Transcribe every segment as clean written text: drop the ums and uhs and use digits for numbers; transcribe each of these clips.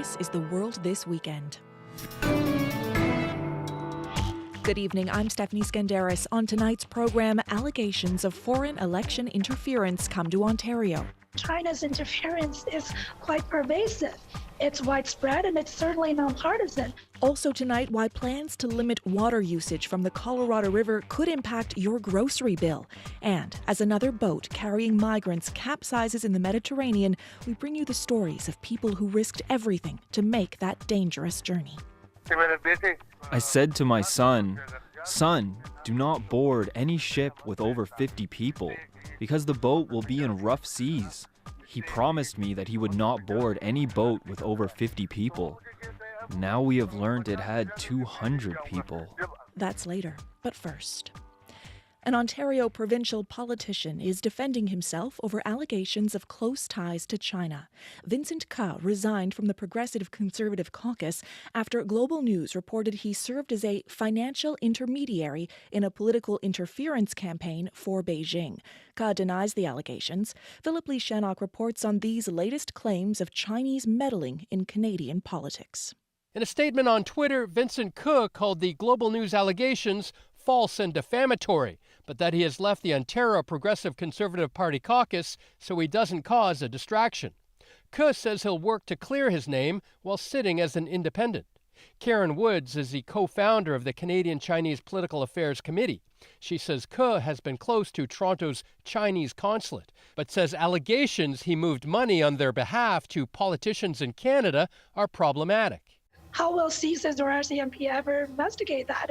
This is The World This Weekend. Good evening, I'm Stephanie Skandaris. On tonight's program, allegations of foreign election interference come to Ontario. China's interference is quite pervasive. It's widespread and it's certainly nonpartisan. Also tonight, why plans to limit water usage from the Colorado River could impact your grocery bill. And as another boat carrying migrants capsizes in the Mediterranean, we bring you the stories of people who risked everything to make that dangerous journey. I said to my son, "Son, do not board any ship with over 50 people, because the boat will be in rough seas." He promised me that he would not board any boat with over 50 people. Now we have learned it had 200 people. That's later, but first. An Ontario provincial politician is defending himself over allegations of close ties to China. Vincent Ke resigned from the Progressive Conservative Caucus after Global News reported he served as a financial intermediary in a political interference campaign for Beijing. Ke denies the allegations. Philip Lee Shannock reports on these latest claims of Chinese meddling in Canadian politics. In a statement on Twitter, Vincent Ke called the Global News allegations false and defamatory, but that he has left the Ontario Progressive Conservative Party caucus so he doesn't cause a distraction. Ke says he'll work to clear his name while sitting as an independent. Karen Woods is the co-founder of the Canadian Chinese Political Affairs Committee. She says Ke has been close to Toronto's Chinese consulate, but says allegations he moved money on their behalf to politicians in Canada are problematic. How will CSIS or RCMP ever investigate that?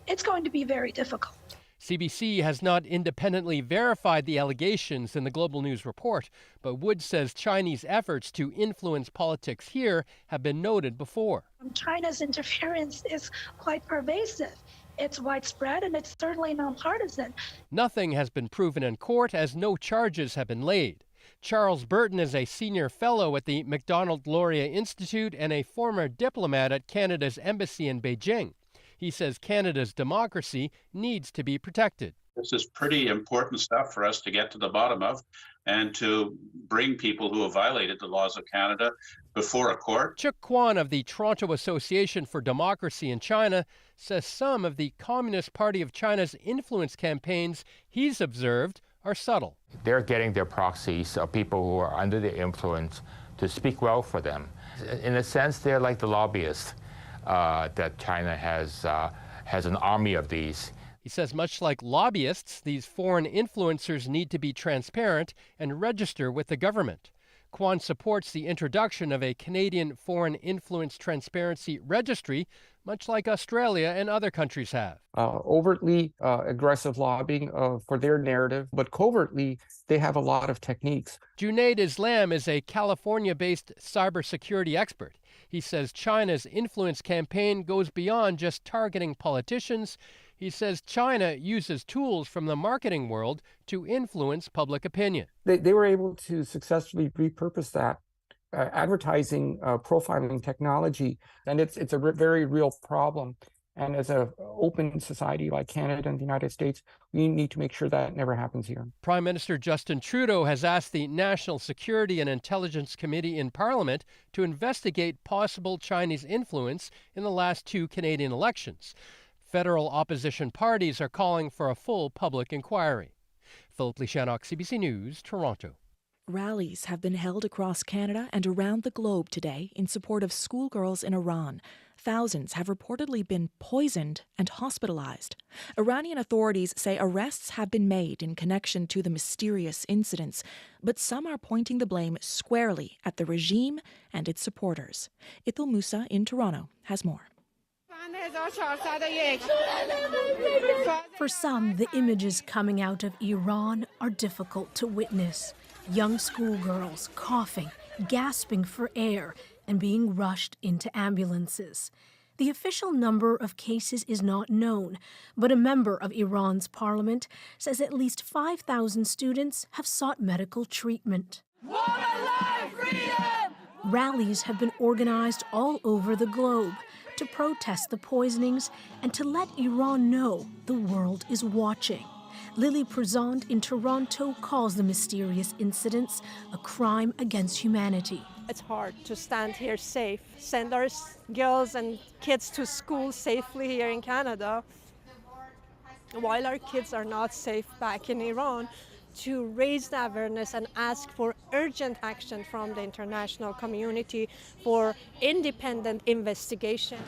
It's going to be very difficult. CBC has not independently verified the allegations in the Global News report, but Woods says Chinese efforts to influence politics here have been noted before. China's interference is quite pervasive. It's widespread and it's certainly nonpartisan. Nothing has been proven in court as no charges have been laid. Charles Burton is a senior fellow at the Macdonald-Laurier Institute and a former diplomat at Canada's embassy in Beijing. He says Canada's democracy needs to be protected. This is pretty important stuff for us to get to the bottom of and to bring people who have violated the laws of Canada before a court. Chuck Kwan of the Toronto Association for Democracy in China says some of the Communist Party of China's influence campaigns he's observed are subtle. They're getting their proxies, people who are under the influence, to speak well for them. In a sense, they're like the lobbyists. That China has an army of these. He says much like lobbyists, these foreign influencers need to be transparent and register with the government. Kwan supports the introduction of a Canadian Foreign Influence Transparency Registry, much like Australia and other countries have. Overtly aggressive lobbying for their narrative, but covertly, they have a lot of techniques. Junaid Islam is a California-based cybersecurity expert. He says China's influence campaign goes beyond just targeting politicians. He says China uses tools from the marketing world to influence public opinion. They were able to successfully repurpose that advertising profiling technology, and it's a very real problem. And as an open society like Canada and the United States, we need to make sure that never happens here. Prime Minister Justin Trudeau has asked the National Security and Intelligence Committee in Parliament to investigate possible Chinese influence in the last two Canadian elections. Federal opposition parties are calling for a full public inquiry. Philip Lee Shannock, CBC News, Toronto. Rallies have been held across Canada and around the globe today in support of schoolgirls in Iran. Thousands have reportedly been poisoned and hospitalized. Iranian authorities say arrests have been made in connection to the mysterious incidents, but some are pointing the blame squarely at the regime and its supporters. Ithil Musa in Toronto has more. For some, the images coming out of Iran are difficult to witness. Young schoolgirls coughing, gasping for air, and being rushed into ambulances. The official number of cases is not known, but a member of Iran's parliament says at least 5,000 students have sought medical treatment. Rallies have been organized all over the globe to protest the poisonings and to let Iran know the world is watching. Lily Prezant in Toronto calls the mysterious incidents a crime against humanity. It's hard to stand here safe, send our girls and kids to school safely here in Canada, while our kids are not safe back in Iran, to raise the awareness and ask for urgent action from the international community for independent investigation.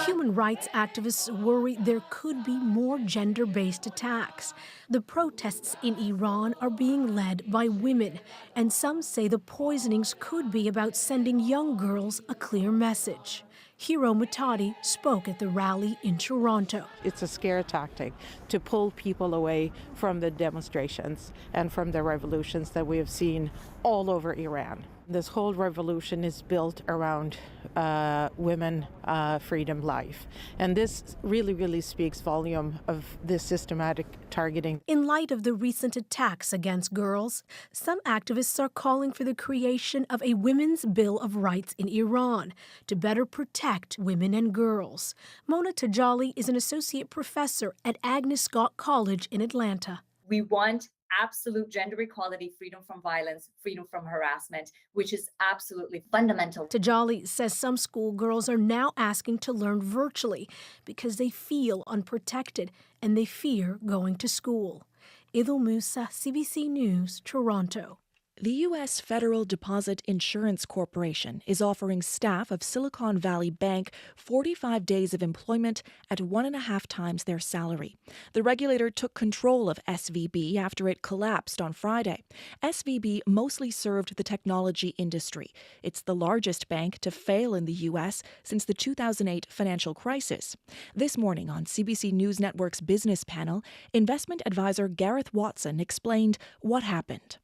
Human rights activists worry there could be more gender-based attacks. The protests in Iran are being led by women, and some say the poisonings could be about sending young girls a clear message. Hiro Matadi spoke at the rally in Toronto. It's a scare tactic to pull people away from the demonstrations and from the revolutions that we have seen all over Iran. This whole revolution is built around women, freedom, life. And this really speaks volume of this systematic targeting. In light of the recent attacks against girls, some activists are calling for the creation of a Women's Bill of Rights in Iran to better protect women and girls. Mona Tajali is an associate professor at Agnes Scott College in Atlanta. We want absolute gender equality, freedom from violence, freedom from harassment, which is absolutely fundamental. Tajali says some schoolgirls are now asking to learn virtually because they feel unprotected and they fear going to school. Idil Musa, CBC News, Toronto. The U.S. Federal Deposit Insurance Corporation is offering staff of Silicon Valley Bank 45 days of employment at 1.5 times their salary. The regulator took control of SVB after it collapsed on Friday. SVB mostly served the technology industry. It's the largest bank to fail in the U.S. since the 2008 financial crisis. This morning on CBC News Network's business panel, investment advisor Gareth Watson explained what happened.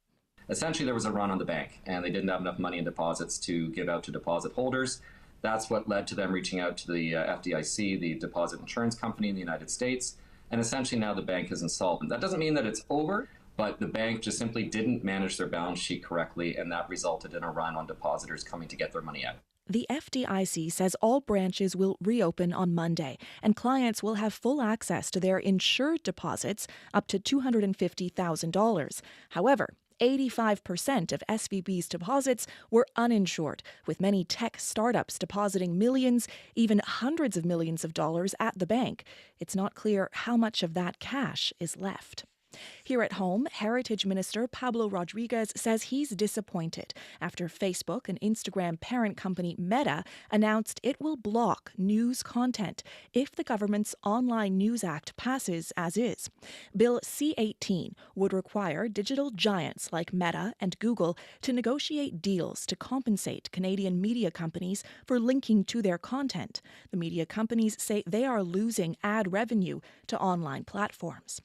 Essentially, there was a run on the bank, and they didn't have enough money in deposits to give out to deposit holders. That's what led to them reaching out to the FDIC, the deposit insurance company in the United States, and essentially now the bank is insolvent. That doesn't mean that it's over, but the bank just simply didn't manage their balance sheet correctly, and that resulted in a run on depositors coming to get their money out. The FDIC says all branches will reopen on Monday, and clients will have full access to their insured deposits up to $250,000. However, 85% of SVB's deposits were uninsured, with many tech startups depositing millions, even hundreds of millions of dollars at the bank. It's not clear how much of that cash is left. Here at home, Heritage Minister Pablo Rodriguez says he's disappointed after Facebook and Instagram parent company Meta announced it will block news content if the government's Online News Act passes as is. Bill C-18 would require digital giants like Meta and Google to negotiate deals to compensate Canadian media companies for linking to their content. The media companies say they are losing ad revenue to online platforms.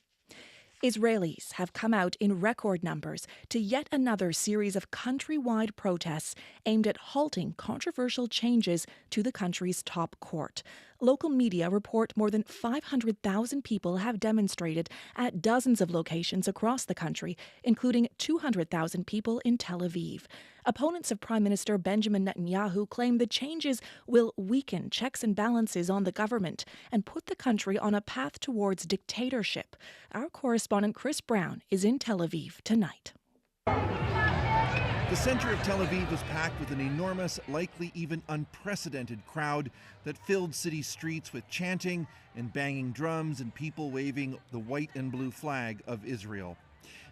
Israelis have come out in record numbers to yet another series of countrywide protests aimed at halting controversial changes to the country's top court. Local media report more than 500,000 people have demonstrated at dozens of locations across the country, including 200,000 people in Tel Aviv. Opponents of Prime Minister Benjamin Netanyahu claim the changes will weaken checks and balances on the government and put the country on a path towards dictatorship. Our correspondent Chris Brown is in Tel Aviv tonight. The center of Tel Aviv was packed with an enormous, likely even unprecedented crowd that filled city streets with chanting and banging drums and people waving the white and blue flag of Israel.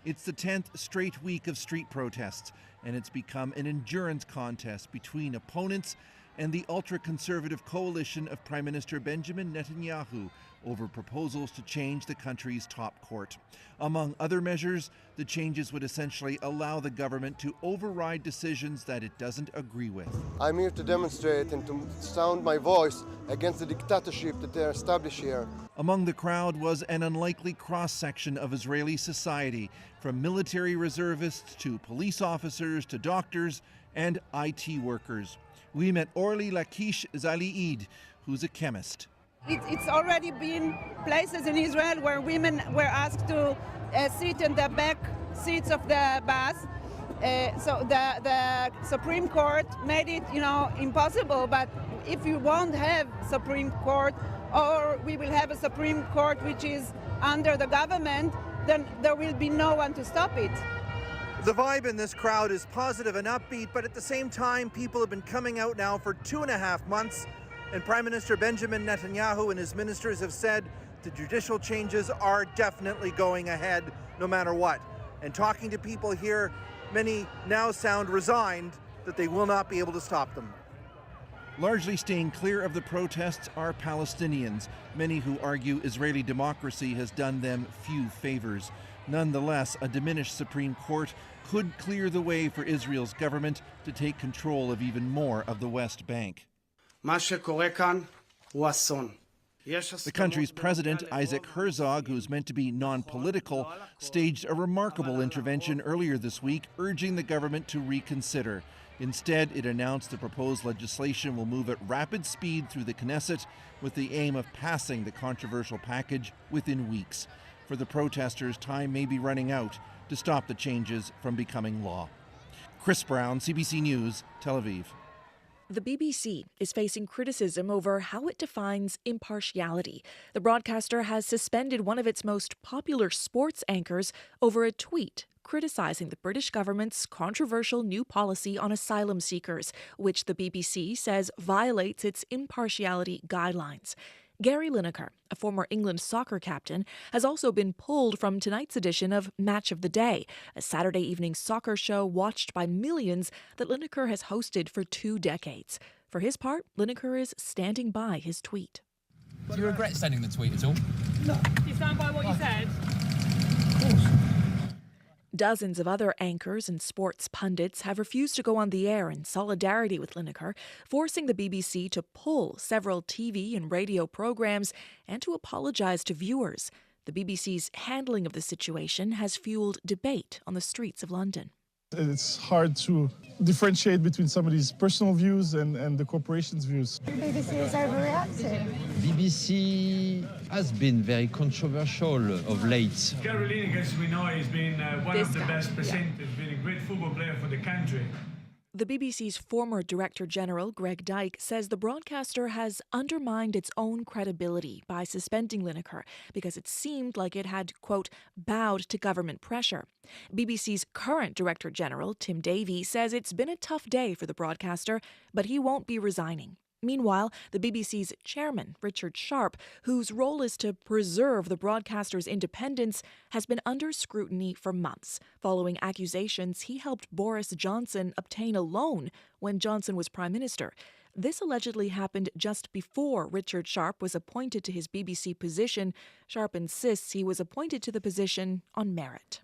It's the 10th straight week of street protests, and it's become an endurance contest between opponents and the ultra-conservative coalition of Prime Minister Benjamin Netanyahu over proposals to change the country's top court. Among other measures, the changes would essentially allow the government to override decisions that it doesn't agree with. I'm here to demonstrate and to sound my voice against the dictatorship that they're established here. Among the crowd was an unlikely cross-section of Israeli society, from military reservists to police officers to doctors and IT workers. We met Orly Lakish Zaliid, who's a chemist. It's already been places in Israel where women were asked to sit in the back seats of the bus. So the Supreme Court made it, impossible. But if you won't have Supreme Court, or we will have a Supreme Court which is under the government, then there will be no one to stop it. The vibe in this crowd is positive and upbeat, but at the same time, people have been coming out now for 2.5 months, and Prime Minister Benjamin Netanyahu and his ministers have said the judicial changes are definitely going ahead no matter what. And talking to people here, many now sound resigned that they will not be able to stop them. Largely staying clear of the protests are Palestinians, many who argue Israeli democracy has done them few favors. Nonetheless, a diminished Supreme Court could clear the way for Israel's government to take control of even more of the West Bank. The country's president, Isaac Herzog, who's meant to be non-political, staged a remarkable intervention earlier this week, urging the government to reconsider. Instead, it announced the proposed legislation will move at rapid speed through the Knesset with the aim of passing the controversial package within weeks. For the protesters, time may be running out to stop the changes from becoming law. Chris Brown, CBC News, Tel Aviv. The BBC is facing criticism over how it defines impartiality. The broadcaster has suspended one of its most popular sports anchors over a tweet criticizing the British government's controversial new policy on asylum seekers, which the BBC says violates its impartiality guidelines. Gary Lineker, a former England soccer captain, has also been pulled from tonight's edition of Match of the Day, a Saturday evening soccer show watched by millions that Lineker has hosted for 2 decades. For his part, Lineker is standing by his tweet. Do you regret sending the tweet at all? No. Do you stand by what you said? Of course. Dozens of other anchors and sports pundits have refused to go on the air in solidarity with Lineker, forcing the BBC to pull several TV and radio programs and to apologise to viewers. The BBC's handling of the situation has fueled debate on the streets of London. It's hard to differentiate between somebody's personal views and the corporation's views. The BBC is overreacting. BBC has been very controversial of late. Gary Lineker, as we know, has been one of the best presenters, been a great football player for the country. The BBC's former Director General, Greg Dyke, says the broadcaster has undermined its own credibility by suspending Lineker because it seemed like it had, quote, bowed to government pressure. BBC's current Director General, Tim Davie, says it's been a tough day for the broadcaster, but he won't be resigning. Meanwhile, the BBC's chairman, Richard Sharp, whose role is to preserve the broadcaster's independence, has been under scrutiny for months, following accusations he helped Boris Johnson obtain a loan when Johnson was Prime Minister. This allegedly happened just before Richard Sharp was appointed to his BBC position. Sharp insists he was appointed to the position on merit.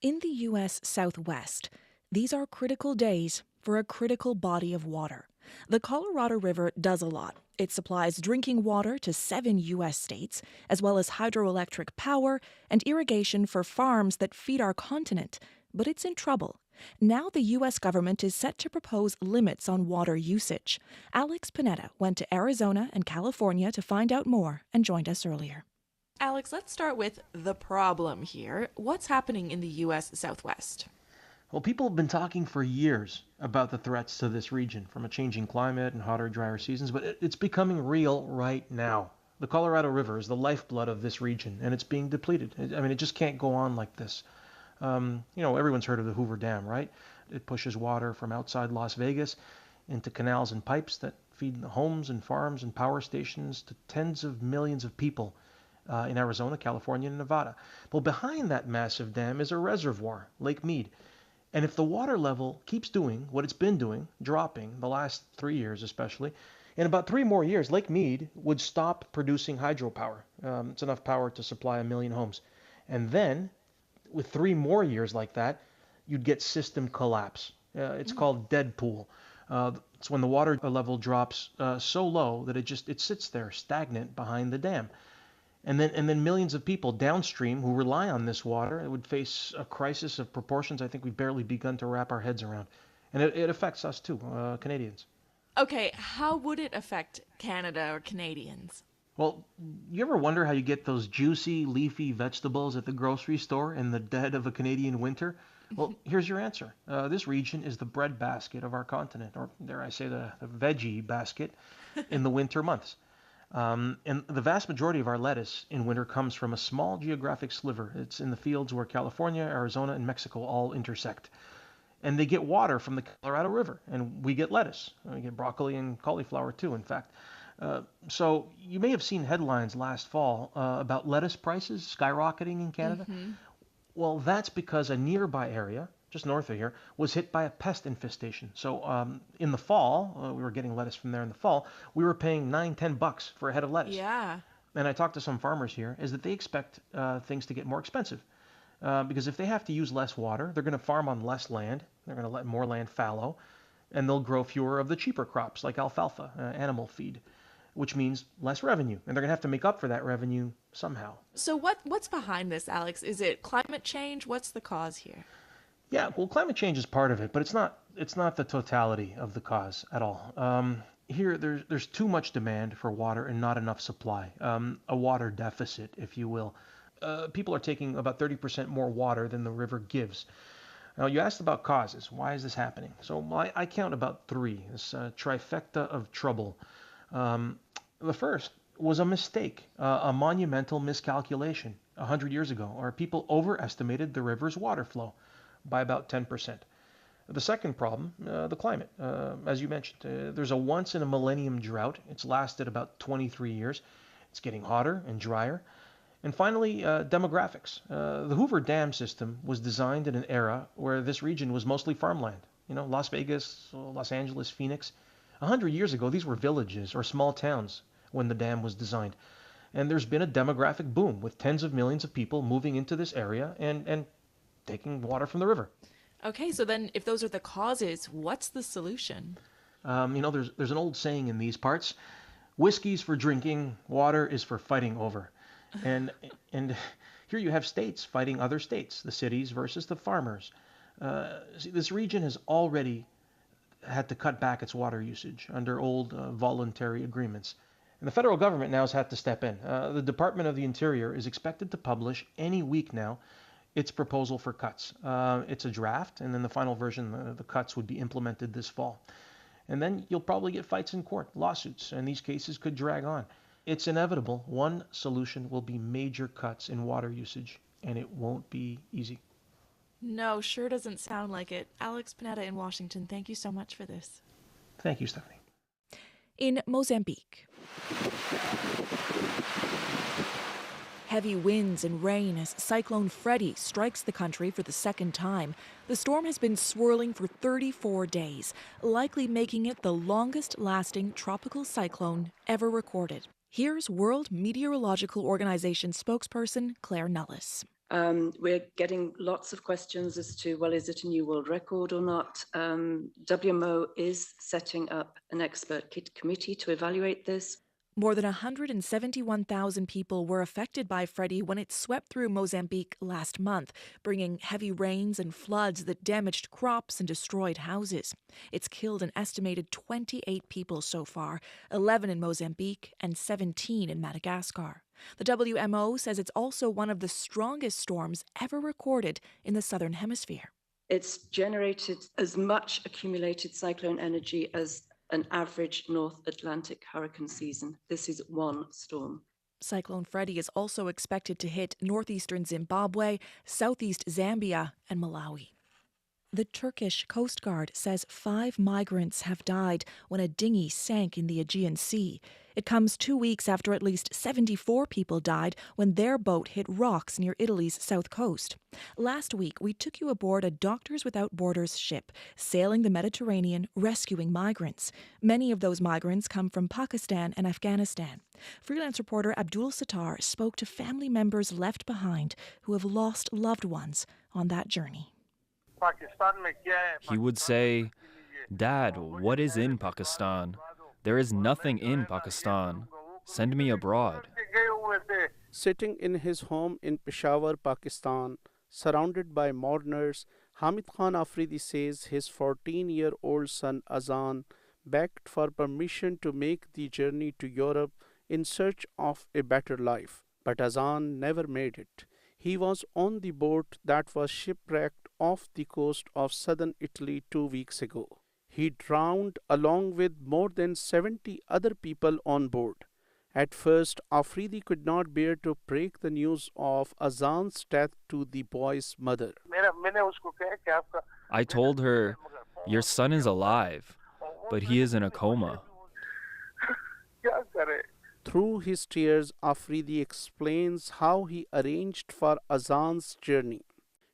In the U.S. Southwest, these are critical days for a critical body of water. The Colorado River does a lot. It supplies drinking water to 7 U.S. states, as well as hydroelectric power and irrigation for farms that feed our continent. But it's in trouble. Now the U.S. government is set to propose limits on water usage. Alex Panetta went to Arizona and California to find out more and joined us earlier. Alex, let's start with the problem here. What's happening in the U.S. Southwest? Well, people have been talking for years about the threats to this region from a changing climate and hotter, drier seasons, but it's becoming real right now. The Colorado River is the lifeblood of this region, and it's being depleted. I mean, it just can't go on like this. Everyone's heard of the Hoover Dam, right? It pushes water from outside Las Vegas into canals and pipes that feed the homes and farms and power stations to tens of millions of people in Arizona, California, and Nevada. Well, behind that massive dam is a reservoir, Lake Mead. And if the water level keeps doing what it's been doing, dropping the last 3 years especially, in about 3 more years, Lake Mead would stop producing hydropower. It's enough power to supply 1 million homes. And then, with 3 more years like that, you'd get system collapse. It's called dead pool. It's when the water level drops so low that it sits there stagnant behind the dam. And then millions of people downstream who rely on this water would face a crisis of proportions I think we've barely begun to wrap our heads around. And it affects us too, Canadians. Okay, how would it affect Canada or Canadians? Well, you ever wonder how you get those juicy, leafy vegetables at the grocery store in the dead of a Canadian winter? Well, here's your answer. This region is the bread basket of our continent, or dare I say the veggie basket in the winter months. And the vast majority of our lettuce in winter comes from a small geographic sliver. It's in the fields where California, Arizona, and Mexico all intersect. And they get water from the Colorado River, and we get lettuce. We get broccoli and cauliflower too, in fact. So you may have seen headlines last fall about lettuce prices skyrocketing in Canada. Mm-hmm. Well, that's because a nearby area, just north of here, was hit by a pest infestation. So in the fall, we were getting lettuce from there in the fall, we were paying $9-10 for a head of lettuce. Yeah. And I talked to some farmers here, is that they expect things to get more expensive. Because if they have to use less water, they're going to farm on less land, they're going to let more land fallow, and they'll grow fewer of the cheaper crops like alfalfa, animal feed, which means less revenue. And they're going to have to make up for that revenue somehow. So what's behind this, Alex? Is it climate change? What's the cause here? Yeah, well, climate change is part of it, but it's not the totality of the cause at all. Here, there's too much demand for water and not enough supply, a water deficit, if you will. People are taking about 30% more water than the river gives. Now, you asked about causes. Why is this happening? So I count about three, this trifecta of trouble. The first was a mistake, a monumental miscalculation 100 years ago, where people overestimated the river's water flow by about 10%. The second problem, the climate. As you mentioned, there's a once-in-a-millennium drought. It's lasted about 23 years. It's getting hotter and drier. And finally, demographics. The Hoover Dam system was designed in an era where this region was mostly farmland. You know, Las Vegas, Los Angeles, Phoenix. 100 years ago, these were villages or small towns when the dam was designed. And there's been a demographic boom with tens of millions of people moving into this area and taking water from the river. Okay, so then if those are the causes, what's the solution? There's an old saying in these parts, whiskey's for drinking, water is for fighting over. And here you have states fighting other states, the cities versus the farmers. This region has already had to cut back its water usage under old voluntary agreements. And the federal government now has had to step in. The Department of the Interior is expected to publish any week now its proposal for cuts. It's a draft, and then the final version, the cuts would be implemented this fall. And then you'll probably get fights in court, lawsuits, and these cases could drag on. It's inevitable. One solution will be major cuts in water usage, and it won't be easy. No, sure doesn't sound like it. Alex Panetta in Washington, thank you so much for this. Thank you, Stephanie. In Mozambique, heavy winds and rain as Cyclone Freddy strikes the country for the second time. The storm has been swirling for 34 days, likely making it the longest-lasting tropical cyclone ever recorded. Here's World Meteorological Organization spokesperson Claire Nullis. We're getting lots of questions as to, well, is it a new world record or not? WMO is setting up an expert committee to evaluate this. More than 171,000 people were affected by Freddy when it swept through Mozambique last month, bringing heavy rains and floods that damaged crops and destroyed houses. It's killed an estimated 28 people so far, 11 in Mozambique and 17 in Madagascar. The WMO says it's also one of the strongest storms ever recorded in the Southern Hemisphere. It's generated as much accumulated cyclone energy as an average North Atlantic hurricane season. This is one storm. Cyclone Freddy is also expected to hit northeastern Zimbabwe, southeast Zambia, and Malawi. The Turkish Coast Guard says 5 migrants have died when a dinghy sank in the Aegean Sea. It comes 2 weeks after at least 74 people died when their boat hit rocks near Italy's south coast. Last week, we took you aboard a Doctors Without Borders ship, sailing the Mediterranean, rescuing migrants. Many of those migrants come from Pakistan and Afghanistan. Freelance reporter Abdul Sattar spoke to family members left behind who have lost loved ones on that journey. He would say, "Dad, what is in Pakistan? There is nothing in Pakistan. Send me abroad." Sitting in his home in Peshawar, Pakistan, surrounded by mourners, Hamid Khan Afridi says his 14-year-old son Azan begged for permission to make the journey to Europe in search of a better life. But Azan never made it. He was on the boat that was shipwrecked off the coast of southern Italy 2 weeks ago. He drowned along with more than 70 other people on board. At first, Afridi could not bear to break the news of Azan's death to the boy's mother. I told her, "Your son is alive, but he is in a coma." Through his tears, Afridi explains how he arranged for Azan's journey.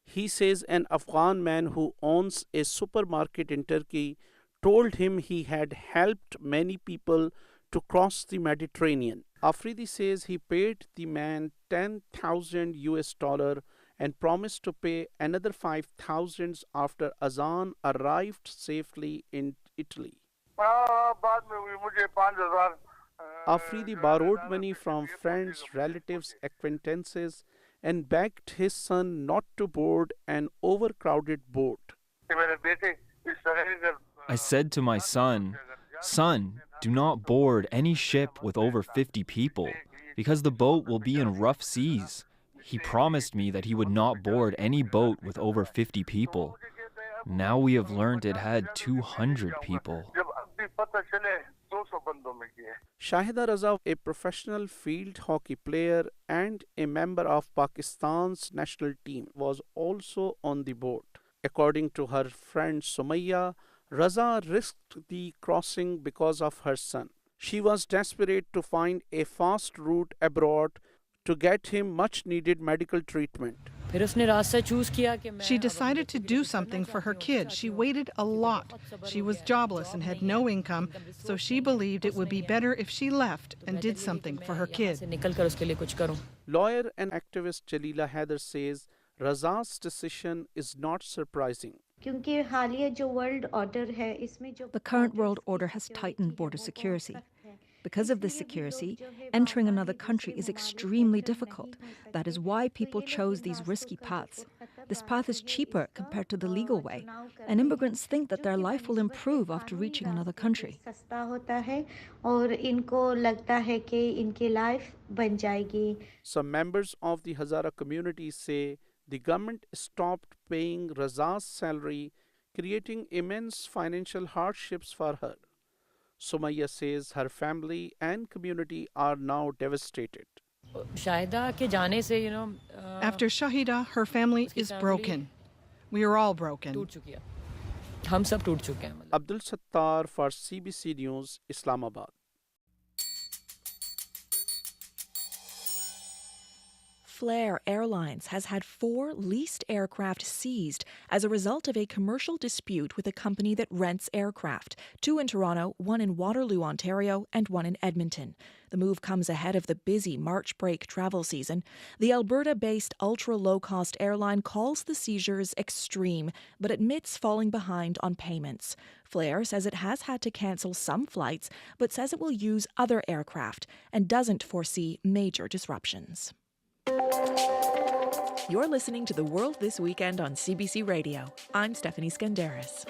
He says an Afghan man who owns a supermarket in Turkey told him he had helped many people to cross the Mediterranean. Afridi says he paid the man $10,000 and promised to pay another $5,000 after Azan arrived safely in Italy. Afridi borrowed money from friends, relatives, acquaintances, and begged his son not to board an overcrowded boat. I said to my son, "Son, do not board any ship with over 50 people, because the boat will be in rough seas." He promised me that he would not board any boat with over 50 people. Now we have learned it had 200 people. Shahida Raza, a professional field hockey player and a member of Pakistan's national team, was also on the boat. According to her friend Sumaya, Raza risked the crossing because of her son. She was desperate to find a fast route abroad to get him much needed medical treatment. She decided to do something for her kid. She waited a lot. She was jobless and had no income, so she believed it would be better if she left and did something for her kid. Lawyer and activist Jalila Haider says Raza's decision is not surprising. The current world order has tightened border security. Because of this security, entering another country is extremely difficult. That is why people chose these risky paths. This path is cheaper compared to the legal way, and immigrants think that their life will improve after reaching another country. Some members of the Hazara community say the government stopped paying Raza's salary, creating immense financial hardships for her. Sumaya says her family and community are now devastated. After Shahida, her family is broken. We are all broken. Abdul Sattar for CBC News, Islamabad. Flair Airlines has had 4 leased aircraft seized as a result of a commercial dispute with a company that rents aircraft, 2 in Toronto, 1 in Waterloo, Ontario, and 1 in Edmonton. The move comes ahead of the busy March break travel season. The Alberta-based ultra-low-cost airline calls the seizures extreme, but admits falling behind on payments. Flair says it has had to cancel some flights, but says it will use other aircraft and doesn't foresee major disruptions. You're listening to The World This Weekend on CBC Radio. I'm Stephanie Skandaris.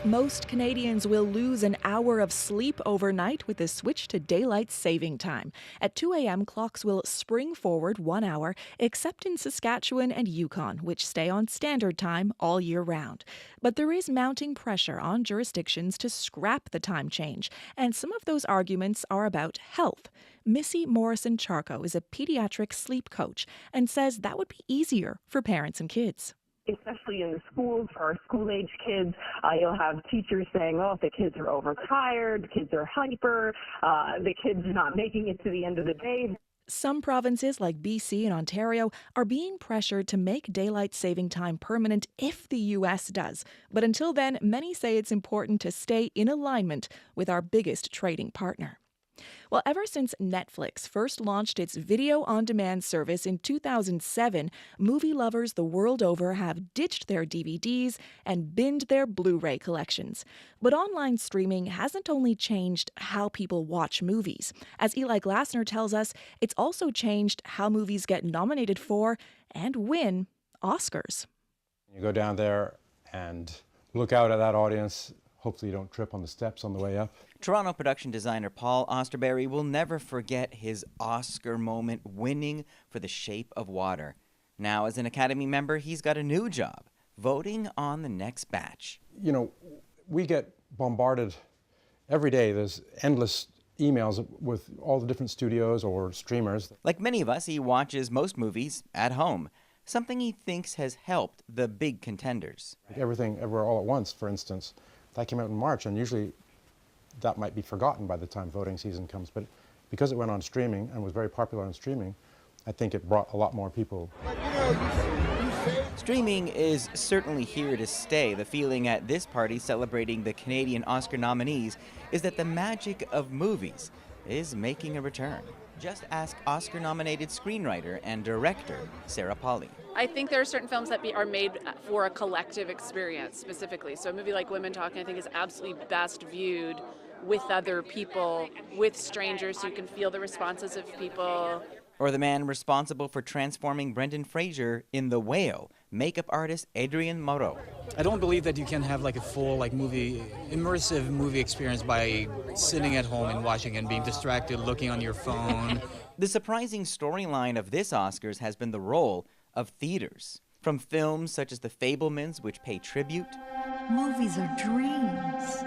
Most Canadians will lose an hour of sleep overnight with the switch to daylight saving time. At 2 a.m., clocks will spring forward 1 hour, except in Saskatchewan and Yukon, which stay on standard time all year round. But there is mounting pressure on jurisdictions to scrap the time change, and some of those arguments are about health. Missy Morrison-Charco is a pediatric sleep coach and says that would be easier for parents and kids. Especially in the schools, for our school-age kids, you'll have teachers saying, oh, if the kids are overtired, the kids are hyper, the kids are not making it to the end of the day. Some provinces like BC and Ontario are being pressured to make daylight saving time permanent if the U.S. does. But until then, many say it's important to stay in alignment with our biggest trading partner. Well, ever since Netflix first launched its video-on-demand service in 2007, movie lovers the world over have ditched their DVDs and binned their Blu-ray collections. But online streaming hasn't only changed how people watch movies. As Eli Glasner tells us, it's also changed how movies get nominated for and win Oscars. You go down there and look out at that audience. Hopefully you don't trip on the steps on the way up. Toronto production designer Paul Osterberry will never forget his Oscar moment winning for The Shape of Water. Now, as an Academy member, he's got a new job, voting on the next batch. You know, we get bombarded Every day there's endless emails with all the different studios or streamers. Like many of us, he watches most movies at home, something he thinks has helped the big contenders. Everything, Everywhere, All at Once, for instance, that came out in March, and usually that might be forgotten by the time voting season comes. But because it went on streaming and was very popular on streaming, I think it brought a lot more people. Streaming is certainly here to stay. The feeling at this party celebrating the Canadian Oscar nominees is that the magic of movies is making a return. Just ask Oscar-nominated screenwriter and director Sarah Polley. I think there are certain films that are made for a collective experience specifically. So a movie like Women Talking, I think, is absolutely best viewed with other people, with strangers, so you can feel the responses of people. Or the man responsible for transforming Brendan Fraser in The Whale, makeup artist Adrian Moreau. I don't believe that you can have like a full immersive movie experience by sitting at home and watching and being distracted, looking on your phone. The surprising storyline of this Oscars has been the role of theaters. From films such as The Fabelmans, which pay tribute. Movies are dreams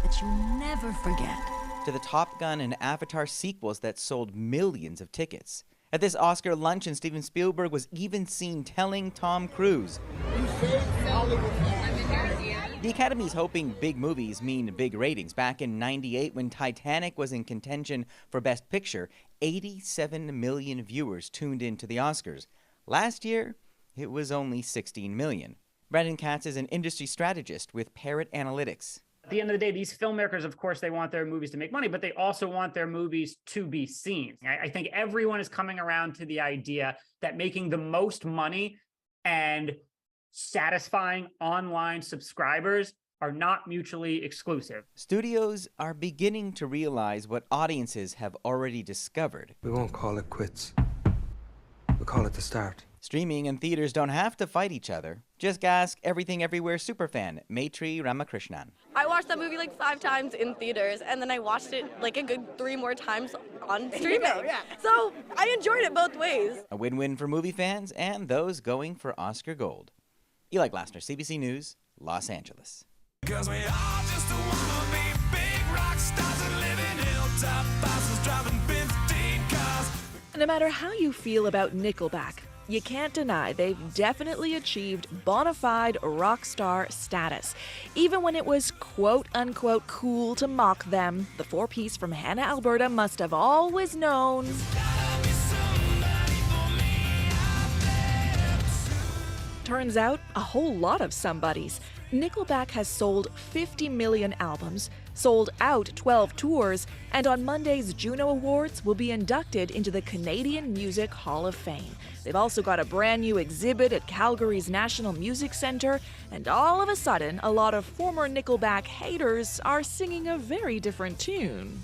that you never forget. To the Top Gun and Avatar sequels that sold millions of tickets. At this Oscar luncheon, Steven Spielberg was even seen telling Tom Cruise, the Academy's hoping big movies mean big ratings. Back in '98, when Titanic was in contention for Best Picture, 87 million viewers tuned in to the Oscars. Last year, it was only 16 million. Brandon Katz is an industry strategist with Parrot Analytics. At the end of the day, these filmmakers, of course, they want their movies to make money, but they also want their movies to be seen. I think everyone is coming around to the idea that making the most money and satisfying online subscribers are not mutually exclusive. Studios are beginning to realize what audiences have already discovered. We won't call it quits. We'll call it the start. Streaming and theaters don't have to fight each other. Just ask Everything Everywhere superfan Maitri Ramakrishnan. I watched that movie like 5 times in theaters, and then I watched it like a good 3 more times on streaming. So I enjoyed it both ways. A win-win for movie fans and those going for Oscar Gold. Eli Glasner, CBC News, Los Angeles. 'Cause we all just wanna be big rock stars and live in hilltop houses driving 15 cars. No matter how you feel about Nickelback, you can't deny they've definitely achieved bona fide rock star status. Even when it was quote-unquote cool to mock them, the 4-piece from Hannah, Alberta must have always known. Turns out, a whole lot of somebodies. Nickelback has sold 50 million albums, sold out 12 tours, and on Monday's Juno Awards will be inducted into the Canadian Music Hall of Fame. They've also got a brand new exhibit at Calgary's National Music Centre, and all of a sudden, a lot of former Nickelback haters are singing a very different tune.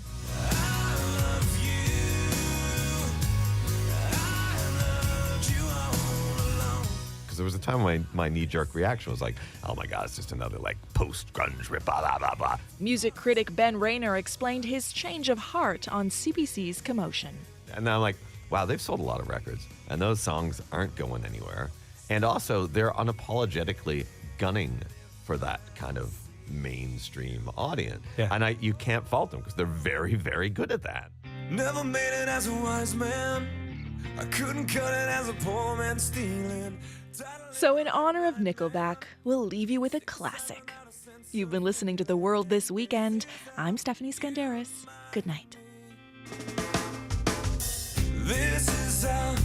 Because there was a time when my knee-jerk reaction was like, oh my God, it's just another like post-grunge rip, blah, blah, blah, blah. Music critic Ben Rayner explained his change of heart on CBC's Commotion. And then I'm like, wow, they've sold a lot of records, and those songs aren't going anywhere. And also, they're unapologetically gunning for that kind of mainstream audience. Yeah. And you can't fault them because they're very, very good at that. Never made it as a wise man. I couldn't cut it as a poor man stealing. So in honor of Nickelback, we'll leave you with a classic. You've been listening to The World This Weekend. I'm Stephanie Skandaris. Good night. This is how